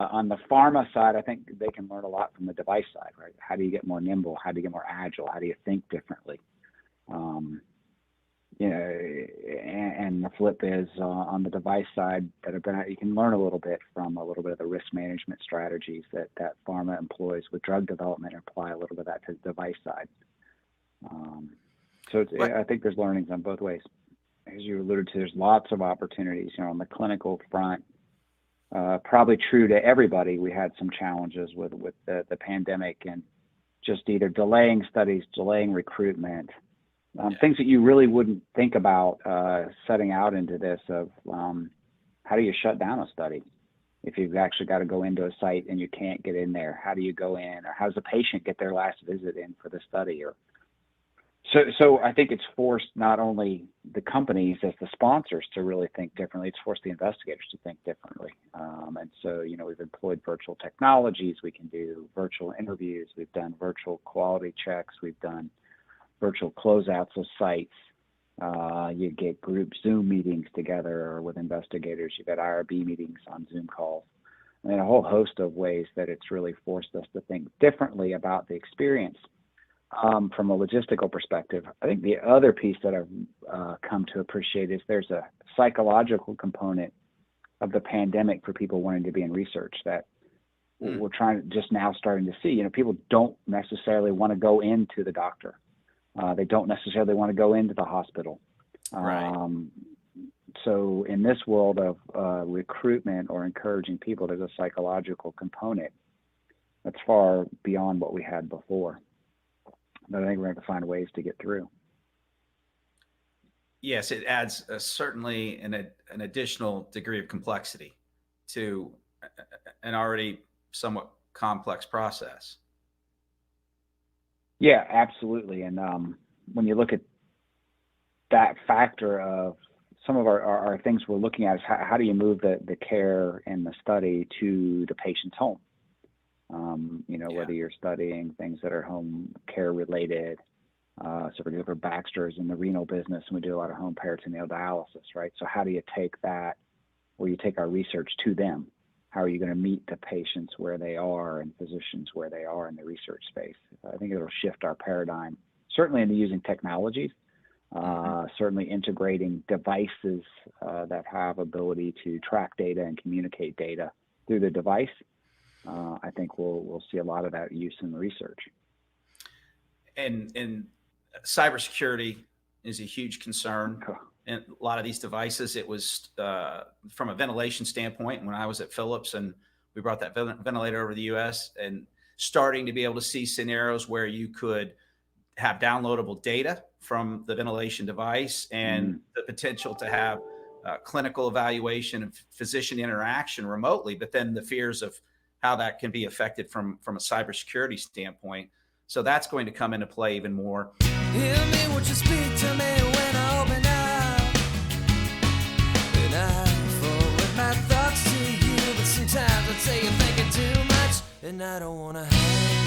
On the pharma side, I think they can learn a lot from the device side, right? How do you get more nimble? How do you get more agile? How do you think differently? Um, and the flip is on the device side that have been, you can learn a little bit from a little bit of the risk management strategies that pharma employs with drug development and apply a little bit of that to the device side. Um, I think there's learnings on both ways. As you alluded to, there's lots of opportunities, on the clinical front. Probably true to everybody. We had some challenges with the pandemic and just either delaying studies, delaying recruitment, things that you really wouldn't think about setting out into this of how do you shut down a study if you've actually got to go into a site and you can't get in there? How do you go in, or how does the patient get their last visit in for the study? So I think it's forced not only the companies as the sponsors to really think differently, it's forced the investigators to think differently. And so, we've employed virtual technologies. We can do virtual interviews. We've done virtual quality checks. We've done virtual closeouts of sites. You get group Zoom meetings together with investigators. You've got IRB meetings on Zoom calls. And a whole host of ways that it's really forced us to think differently about the experience. From a logistical perspective, I think the other piece that I've come to appreciate is there's a psychological component of the pandemic for people wanting to be in research that we're starting to see. People don't necessarily want to go into the doctor. They don't necessarily want to go into the hospital. Right. So in this world of recruitment or encouraging people, there's a psychological component that's far beyond what we had before. But I think we're going to have to find ways to get through. Yes, it adds certainly an additional degree of complexity to an already somewhat complex process. Yeah, absolutely. And when you look at that factor of some of our things we're looking at is how do you move the care and the study to the patient's home? Whether you're studying things that are home care related. So for example, Baxter's in the renal business, and we do a lot of home peritoneal dialysis, right? So how do you take that, or you take our research to them? How are you going to meet the patients where they are and physicians where they are in the research space? I think it'll shift our paradigm, certainly into using technologies, certainly integrating devices that have ability to track data and communicate data through the device. I think we'll see a lot of that use in the research. And cybersecurity is a huge concern. And a lot of these devices, it was from a ventilation standpoint, when I was at Philips and we brought that ventilator over to the US, and starting to be able to see scenarios where you could have downloadable data from the ventilation device and the potential to have clinical evaluation and physician interaction remotely, but then the fears of how that can be affected from a cybersecurity standpoint. So that's going to come into play even more. Hear me, won't you speak to me when I open up? And I forward my thoughts to you, but sometimes I say you're thinking too much, and I don't want to hide.